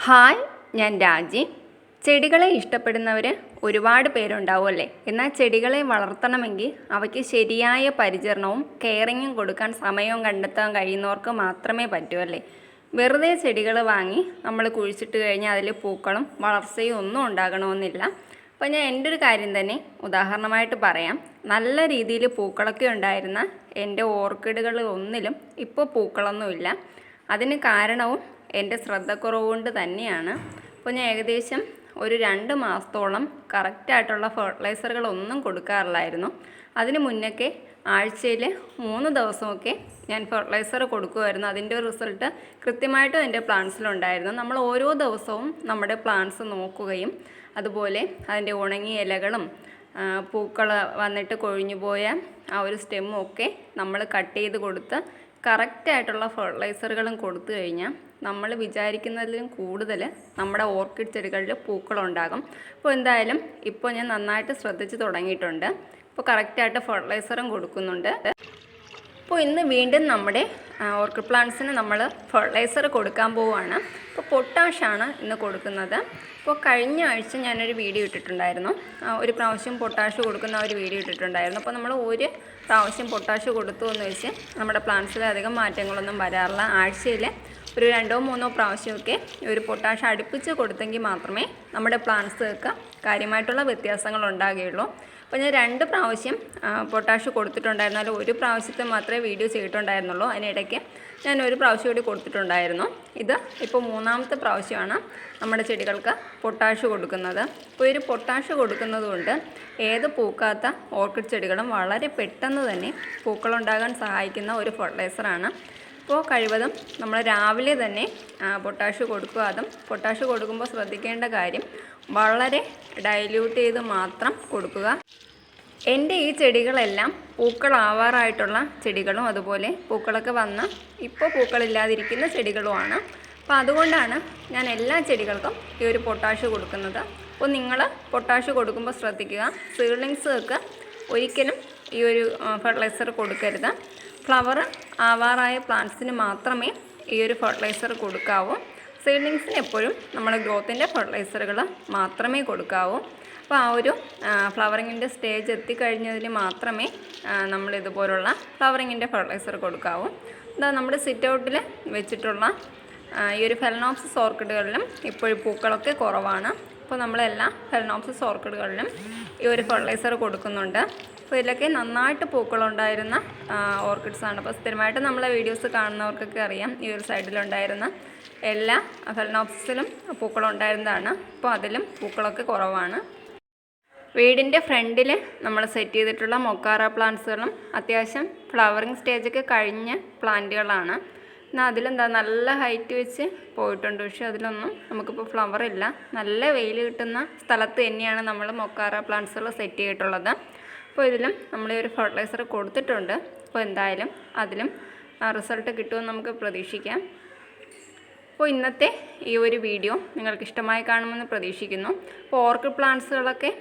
Hi, ഞാൻ രാജി. ചെടികളെ ഇഷ്ടപ്പെടുന്നവർ ഒരുപാട് പേരുണ്ടാവുമല്ലേ. എന്നാൽ ചെടികളെ വളർത്തണമെങ്കിൽ അവയ്ക്ക് ശരിയായ പരിചരണവും കെയറിങ്ങും കൊടുക്കാൻ സമയവും കണ്ടെത്താൻ കഴിയുന്നവർക്ക് മാത്രമേ പറ്റുമല്ലേ. വെറുതെ ചെടികൾ വാങ്ങി നമ്മൾ കുഴിച്ചിട്ട് കഴിഞ്ഞാൽ അതിൽ പൂക്കളും വളർച്ചയും ഒന്നും ഉണ്ടാകണമെന്നില്ല. അപ്പോൾ ഞാൻ എൻ്റെ ഒരു കാര്യം തന്നെ ഉദാഹരണമായിട്ട് പറയാം. നല്ല രീതിയിൽ പൂക്കളൊക്കെ ഉണ്ടായിരുന്ന എൻ്റെ ഓർക്കിഡുകളിൽ ഒന്നിലും ഇപ്പോൾ പൂക്കളൊന്നുമില്ല. അതിന് കാരണവും എൻ്റെ ശ്രദ്ധക്കുറവ് കൊണ്ട് തന്നെയാണ്. അപ്പോൾ ഞാൻ ഏകദേശം ഒരു 2 മാസത്തോളം കറക്റ്റായിട്ടുള്ള ഫെർട്ടിലൈസറുകളൊന്നും കൊടുക്കാറില്ലായിരുന്നു. അതിന് മുന്നൊക്കെ ആഴ്ചയിൽ 3 ദിവസമൊക്കെ ഞാൻ ഫെർട്ടിലൈസർ കൊടുക്കുമായിരുന്നു. അതിൻ്റെ റിസൾട്ട് കൃത്യമായിട്ടും എൻ്റെ പ്ലാന്റ്സിലുണ്ടായിരുന്നു. നമ്മൾ ഓരോ ദിവസവും നമ്മുടെ പ്ലാന്റ്സ് നോക്കുകയും അതുപോലെ അതിൻ്റെ ഉണങ്ങിയ ഇലകളും പൂക്കൾ വന്നിട്ട് കൊഴിഞ്ഞു പോയ ആ ഒരു സ്റ്റെമ്മും ഒക്കെ നമ്മൾ കട്ട് ചെയ്ത് കൊടുത്ത് കറക്റ്റായിട്ടുള്ള ഫെർട്ടിലൈസറുകളും കൊടുത്തു കഴിഞ്ഞാൽ നമ്മൾ വിചാരിക്കുന്നതിലും കൂടുതൽ നമ്മുടെ ഓർക്കിഡ് ചെടികളിൽ പൂക്കളുണ്ടാകും. അപ്പോൾ എന്തായാലും ഇപ്പോൾ ഞാൻ നന്നായിട്ട് ശ്രദ്ധിച്ച് തുടങ്ങിയിട്ടുണ്ട്. ഇപ്പോൾ കറക്റ്റായിട്ട് ഫെർട്ടിലൈസറും കൊടുക്കുന്നുണ്ട്. അപ്പോൾ ഇന്ന് വീണ്ടും നമ്മുടെ ഓർക്കിഡ് പ്ലാന്റ്സിന് നമ്മൾ ഫെർട്ടിലൈസർ കൊടുക്കാൻ പോവുകയാണ്. ഇപ്പോൾ പൊട്ടാഷാണ് ഇന്ന് കൊടുക്കുന്നത്. അപ്പോൾ കഴിഞ്ഞ ആഴ്ച ഞാനൊരു വീഡിയോ ഇട്ടിട്ടുണ്ടായിരുന്നു. ഒരു പ്രാവശ്യം പൊട്ടാഷ് കൊടുക്കുന്ന ഒരു വീഡിയോ ഇട്ടിട്ടുണ്ടായിരുന്നു. അപ്പോൾ നമ്മൾ ഒരു പ്രാവശ്യം പൊട്ടാഷ് കൊടുത്തു എന്ന് വെച്ച് നമ്മുടെ പ്ലാന്റ്സിൽ അധികം മാറ്റങ്ങളൊന്നും വരാറില്ല. ആഴ്ചയിൽ ഒരു 2-3 പ്രാവശ്യമൊക്കെ ഒരു പൊട്ടാഷ് അടുപ്പിച്ച് കൊടുത്തെങ്കിൽ മാത്രമേ നമ്മുടെ പ്ലാന്റ്സുകൾക്ക് കാര്യമായിട്ടുള്ള വ്യത്യാസങ്ങൾ ഉണ്ടാകുകയുള്ളൂ. അപ്പോൾ ഞാൻ 2 പ്രാവശ്യം പൊട്ടാഷ് കൊടുത്തിട്ടുണ്ടായിരുന്നാലും ഒരു പ്രാവശ്യത്തെ മാത്രമേ വീഡിയോ ചെയ്തിട്ടുണ്ടായിരുന്നുള്ളൂ. അതിനിടയ്ക്ക് ഞാൻ ഒരു പ്രാവശ്യം കൂടി കൊടുത്തിട്ടുണ്ടായിരുന്നു. ഇത് ഇപ്പോൾ 3ാമത്തെ പ്രാവശ്യമാണ് നമ്മുടെ ചെടികൾക്ക് പൊട്ടാഷ് കൊടുക്കുന്നത്. അപ്പോൾ ഒരു പൊട്ടാഷ് കൊടുക്കുന്നത് കൊണ്ട് ഏത് പൂക്കാത്ത ഓർക്കിഡ് ചെടികളും വളരെ പെട്ടെന്ന് തന്നെ പൂക്കളുണ്ടാകാൻ സഹായിക്കുന്ന ഒരു ഫെർട്ടിലൈസറാണ്. അപ്പോൾ കഴിവതും നമ്മൾ രാവിലെ തന്നെ പൊട്ടാഷ് കൊടുക്കുക. അതും പൊട്ടാഷ് കൊടുക്കുമ്പോൾ ശ്രദ്ധിക്കേണ്ട കാര്യം വളരെ ഡൈല്യൂട്ട് ചെയ്ത് മാത്രം കൊടുക്കുക. എൻ്റെ ഈ ചെടികളെല്ലാം പൂക്കളാവാറായിട്ടുള്ള ചെടികളും അതുപോലെ പൂക്കളൊക്കെ വന്ന് ഇപ്പോൾ പൂക്കളില്ലാതിരിക്കുന്ന ചെടികളുമാണ്. അപ്പോൾ അതുകൊണ്ടാണ് ഞാൻ എല്ലാ ചെടികൾക്കും ഈ ഒരു പൊട്ടാഷ് കൊടുക്കുന്നത്. അപ്പോൾ നിങ്ങൾ പൊട്ടാഷ് കൊടുക്കുമ്പോൾ ശ്രദ്ധിക്കുക, സീഡ്ലിങ്സുകൾക്ക് ഒരിക്കലും ഈ ഒരു ഫെർട്ടിലൈസർ കൊടുക്കരുത്. ഫ്ലവർ ആവാറായ പ്ലാന്റ്സിന് മാത്രമേ ഈ ഒരു ഫെർട്ടിലൈസർ കൊടുക്കാവൂ. സീഡ്ലിങ്സിന് എപ്പോഴും നമ്മൾ ഗ്രോത്തിൻ്റെ ഫെർട്ടിലൈസറുകൾ മാത്രമേ കൊടുക്കാവൂ. അപ്പോൾ ആ ഒരു ഫ്ലവറിങ്ങിൻ്റെ സ്റ്റേജ് എത്തിക്കഴിഞ്ഞതിന് മാത്രമേ നമ്മൾ ഇതുപോലുള്ള ഫ്ലവറിങ്ങിൻ്റെ ഫെർട്ടിലൈസർ കൊടുക്കാവൂ. ഇതാ നമ്മുടെ സിറ്റ് ഔട്ടിൽ വെച്ചിട്ടുള്ള ഈ ഒരു ഫെലനോപ്സിസ് ഓർക്കിഡുകളിലും ഇപ്പോഴും പൂക്കളൊക്കെ കുറവാണ്. അപ്പോൾ നമ്മളെല്ലാ ഫെലനോപ്സിസ് ഓർക്കിഡുകളിലും ഈ ഒരു ഫെർട്ടിലൈസർ കൊടുക്കുന്നുണ്ട്. അപ്പോൾ ഇതിലൊക്കെ നന്നായിട്ട് പൂക്കളുണ്ടായിരുന്ന ഓർക്കിഡ്സാണ്. അപ്പോൾ സ്ഥിരമായിട്ട് നമ്മളെ വീഡിയോസ് കാണുന്നവർക്കൊക്കെ അറിയാം, ഈ ഒരു സൈഡിലുണ്ടായിരുന്ന എല്ലാ ഫെലനോപ്സിസിലും പൂക്കളുണ്ടായിരുന്നതാണ്. അപ്പോൾ അതിലും പൂക്കളൊക്കെ കുറവാണ്. വീടിൻ്റെ ഫ്രണ്ടിൽ നമ്മൾ സെറ്റ് ചെയ്തിട്ടുള്ള മൊക്കാറ പ്ലാന്റ്സുകളും അത്യാവശ്യം ഫ്ലവറിങ് സ്റ്റേജൊക്കെ കഴിഞ്ഞ പ്ലാന്റുകളാണ്. എന്നാൽ അതിലെന്താ നല്ല ഹൈറ്റ് വെച്ച് പോയിട്ടുണ്ട്. പക്ഷേ അതിലൊന്നും നമുക്കിപ്പോൾ ഫ്ലവർ ഇല്ല. നല്ല വെയിൽ കിട്ടുന്ന സ്ഥലത്ത് തന്നെയാണ് നമ്മൾ മൊക്കാറ പ്ലാന്റ്സുകൾ സെറ്റ് ചെയ്തിട്ടുള്ളത്. അപ്പോൾ ഇതിലും നമ്മൾ ഈ ഒരു ഫെർട്ടിലൈസർ കൊടുത്തിട്ടുണ്ട്. അപ്പോൾ എന്തായാലും അതിലും റിസൾട്ട് കിട്ടുമെന്ന് നമുക്ക് പ്രതീക്ഷിക്കാം. അപ്പോൾ ഇന്നത്തെ ഈ ഒരു വീഡിയോ നിങ്ങൾക്ക് ഇഷ്ടമായി കാണുമെന്ന് പ്രതീക്ഷിക്കുന്നു. അപ്പോൾ ഓർക്കിഡ് പ്ലാന്റ്സുകളൊക്കെ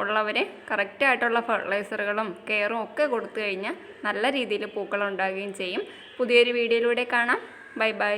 ഉള്ളവർ കറക്റ്റായിട്ടുള്ള ഫെർട്ടിലൈസറുകളും കെയറും ഒക്കെ കൊടുത്തു കഴിഞ്ഞാൽ നല്ല രീതിയിൽ പൂക്കളുണ്ടാകുകയും ചെയ്യും. പുതിയൊരു വീഡിയോയിലൂടെ കാണാം. Bye bye.